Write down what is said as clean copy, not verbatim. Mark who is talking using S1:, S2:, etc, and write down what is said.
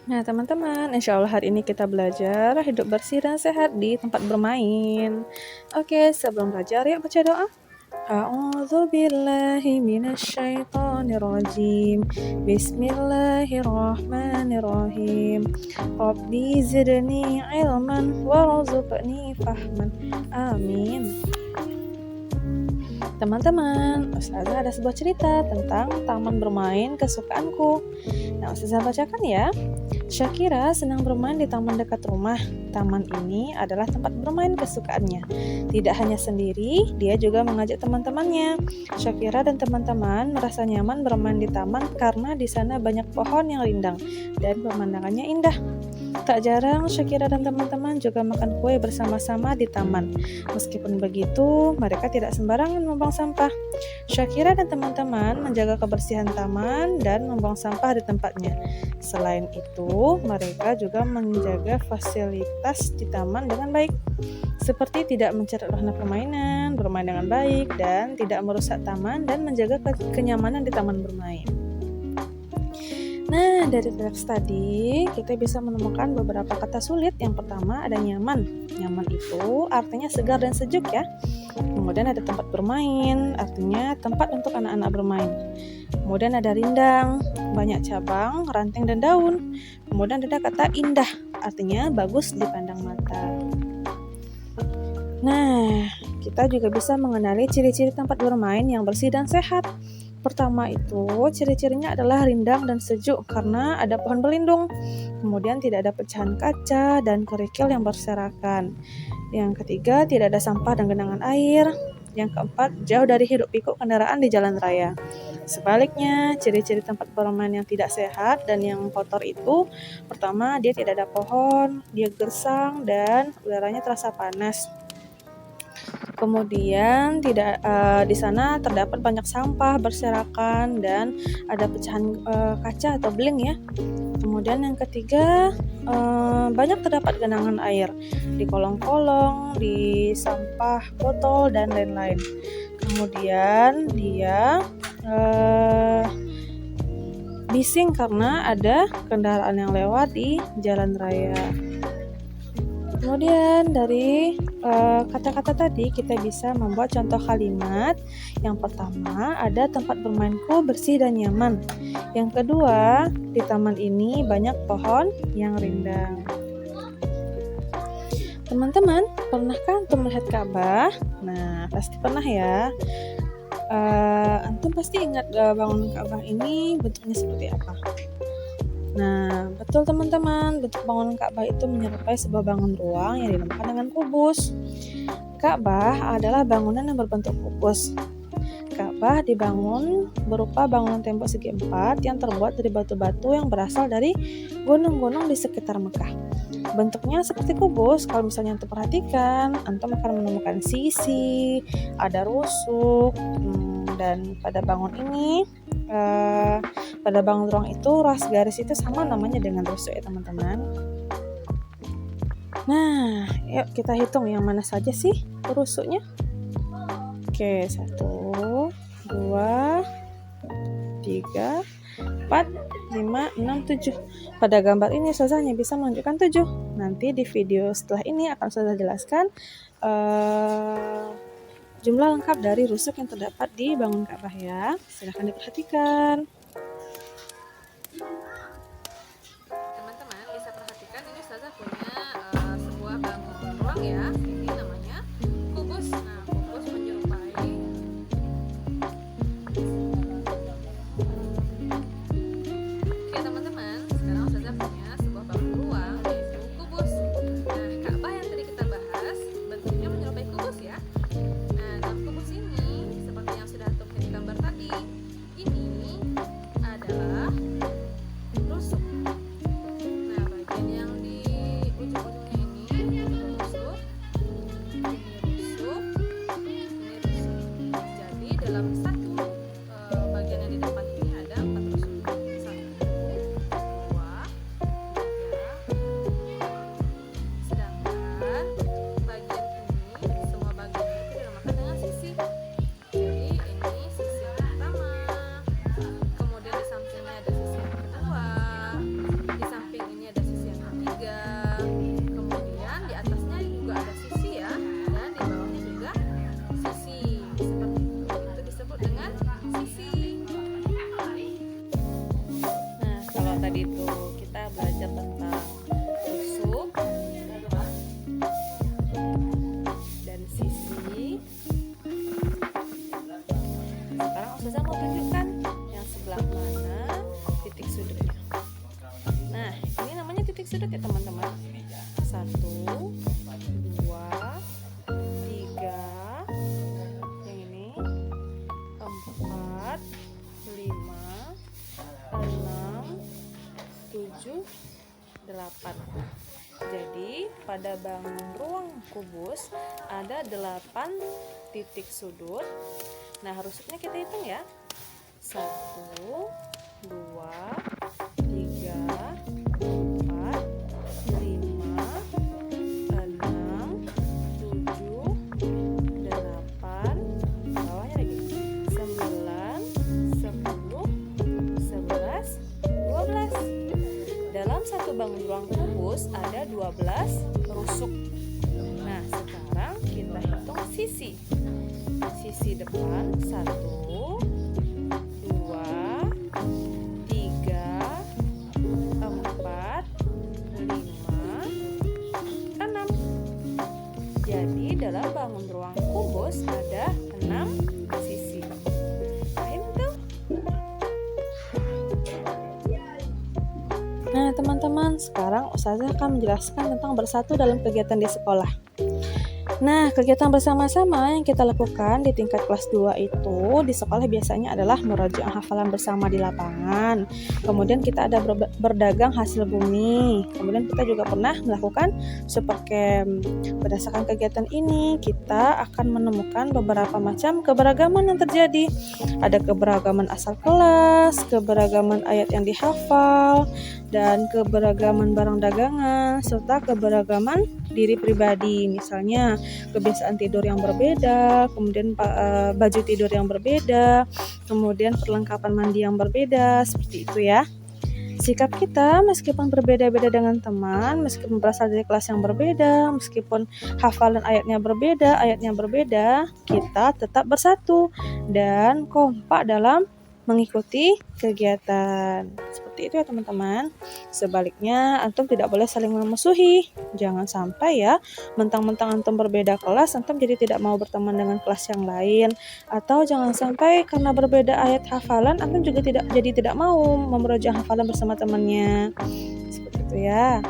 S1: Nah, teman-teman, insya Allah hari ini kita belajar hidup bersih dan sehat di tempat bermain. Oke, sebelum belajar, yuk baca doa. A'udzu billahi minasyaitonir rajim. Bismillahirrahmanirrahim. Rabbi zidni ilman warzuqni fahman. Amin. Teman-teman, Ustazah ada sebuah cerita tentang taman bermain kesukaanku. Nah, Ustazah bacakan ya. Syakira senang bermain di taman dekat rumah. Taman ini adalah tempat bermain kesukaannya. Tidak hanya sendiri, dia juga mengajak teman-temannya. Syakira dan teman-teman merasa nyaman bermain di taman karena di sana banyak pohon yang rindang dan pemandangannya indah. Tak jarang, Syakira dan teman-teman juga makan kue bersama-sama di taman. Meskipun begitu, mereka tidak sembarangan membuang sampah. Syakira dan teman-teman menjaga kebersihan taman dan membuang sampah di tempatnya. Selain itu, mereka juga menjaga fasilitas di taman dengan baik, seperti tidak mencari wahana permainan, bermain dengan baik, dan tidak merusak taman dan menjaga kenyamanan di taman bermain. Nah, dari teks tadi kita bisa menemukan beberapa kata sulit. Yang pertama ada nyaman. Nyaman itu artinya segar dan sejuk ya. Kemudian ada tempat bermain, artinya tempat untuk anak-anak bermain. Kemudian ada rindang, banyak cabang, ranting dan daun. Kemudian ada kata indah, artinya bagus dipandang mata. Nah, kita juga bisa mengenali ciri-ciri tempat bermain yang bersih dan sehat. Pertama itu, ciri-cirinya adalah rindang dan sejuk karena ada pohon pelindung. Kemudian tidak ada pecahan kaca dan kerikil yang berserakan. Yang ketiga, tidak ada sampah dan genangan air. Yang keempat, jauh dari hiruk-pikuk kendaraan di jalan raya. Sebaliknya, ciri-ciri tempat bermain yang tidak sehat dan yang kotor itu, pertama, dia tidak ada pohon, dia gersang dan udaranya terasa panas. Kemudian di sana terdapat banyak sampah berserakan dan ada pecahan kaca atau beling ya. Kemudian yang ketiga, banyak terdapat genangan air di kolong-kolong, di sampah botol dan lain-lain. Kemudian dia bising karena ada kendaraan yang lewat di jalan raya. Kemudian dari kata-kata tadi kita bisa membuat contoh kalimat. Yang pertama ada tempat bermainku bersih dan nyaman. Yang kedua, di taman ini banyak pohon yang rindang. Teman-teman, pernahkah antum melihat Ka'bah? Nah, pasti pernah ya. Antum pasti ingat bangunan Ka'bah ini bentuknya seperti apa? Nah, betul teman-teman, bentuk bangunan Ka'bah itu menyerupai sebuah bangunan ruang yang dinamakan dengan kubus. Ka'bah adalah bangunan yang berbentuk kubus. Ka'bah dibangun berupa bangunan tembok segi empat yang terbuat dari batu-batu yang berasal dari gunung-gunung di sekitar Mekah. Bentuknya seperti kubus. Kalau misalnya antum perhatikan, antum akan menemukan sisi, ada rusuk, dan pada bangun ruang itu ras garis itu sama namanya dengan rusuk ya teman-teman. Nah, yuk kita hitung yang mana saja sih rusuknya. Oke, 1, 2, 3, 4, 5, 6, 7. Pada gambar ini Ustazah hanya bisa menunjukkan 7. Nanti di video setelah ini akan Ustazah jelaskan jumlah lengkap dari rusuk yang terdapat di bangunan Ka'bah ya. Silahkan diperhatikan.
S2: Teman-teman bisa perhatikan ini Ustazah punya sebuah bangunan ruang ya. Ini namanya kubus. Nah, kubus menyerupai Oke teman-teman, sekarang Ustazah punya sebuah bangunan ruang yaitu kubus. Nah, Ka'bah yang tadi kita bahas bentuknya menyerupai kubus ya. Nah, dalam kubus ini seperti yang sudah antum lihat di gambar tadi, ini adalah rusuk. Nah, bagian yang di ujung-ujungnya ini rusuk.
S1: tadi tuh kita belajar tentang rusuk dan sisi. Sekarang Ustazah mau tunjukkan yang sebelah mana titik sudutnya. Nah, ini namanya titik sudut ya teman-teman. 1, 2, 3, yang ini 4, 5, 6, 7, 8. Jadi pada bangun ruang kubus ada 8 titik sudut. Nah, rusuknya kita hitung ya. 1, 2, 3, 4, 5, 6, 7, 8, bawahnya lagi 9, 10, 11, 12. Dalam satu bangun ruang kubus ada 12 rusuk. Nah, sekarang kita hitung sisi. Sisi depan 1, 2, 3, 4, 5, 6. Jadi dalam bangun ruang kubus ada 6 sisi. Paham tuh? Nah teman-teman, sekarang Ustazah akan menjelaskan tentang bersatu dalam kegiatan di sekolah. Nah, kegiatan bersama-sama yang kita lakukan di tingkat kelas 2 itu di sekolah biasanya adalah merajaah hafalan bersama di lapangan. Kemudian kita ada berdagang hasil bumi. Kemudian kita juga pernah melakukan super camp. Berdasarkan kegiatan ini, kita akan menemukan beberapa macam keberagaman yang terjadi. Ada keberagaman asal kelas, keberagaman ayat yang dihafal, dan keberagaman barang dagangan, serta keberagaman diri pribadi. Misalnya kebiasaan tidur yang berbeda, kemudian baju tidur yang berbeda, kemudian perlengkapan mandi yang berbeda, seperti itu ya. Sikap kita meskipun berbeda-beda dengan teman, meskipun berasal dari kelas yang berbeda, meskipun hafalan ayatnya berbeda, kita tetap bersatu dan kompak dalam mengikuti kegiatan. Seperti itu ya teman-teman. Sebaliknya, antum tidak boleh saling memusuhi. Jangan sampai ya, mentang-mentang antum berbeda kelas, antum jadi tidak mau berteman dengan kelas yang lain. Atau jangan sampai karena berbeda ayat hafalan, antum juga tidak mau memurojaah hafalan bersama temannya. Seperti itu ya.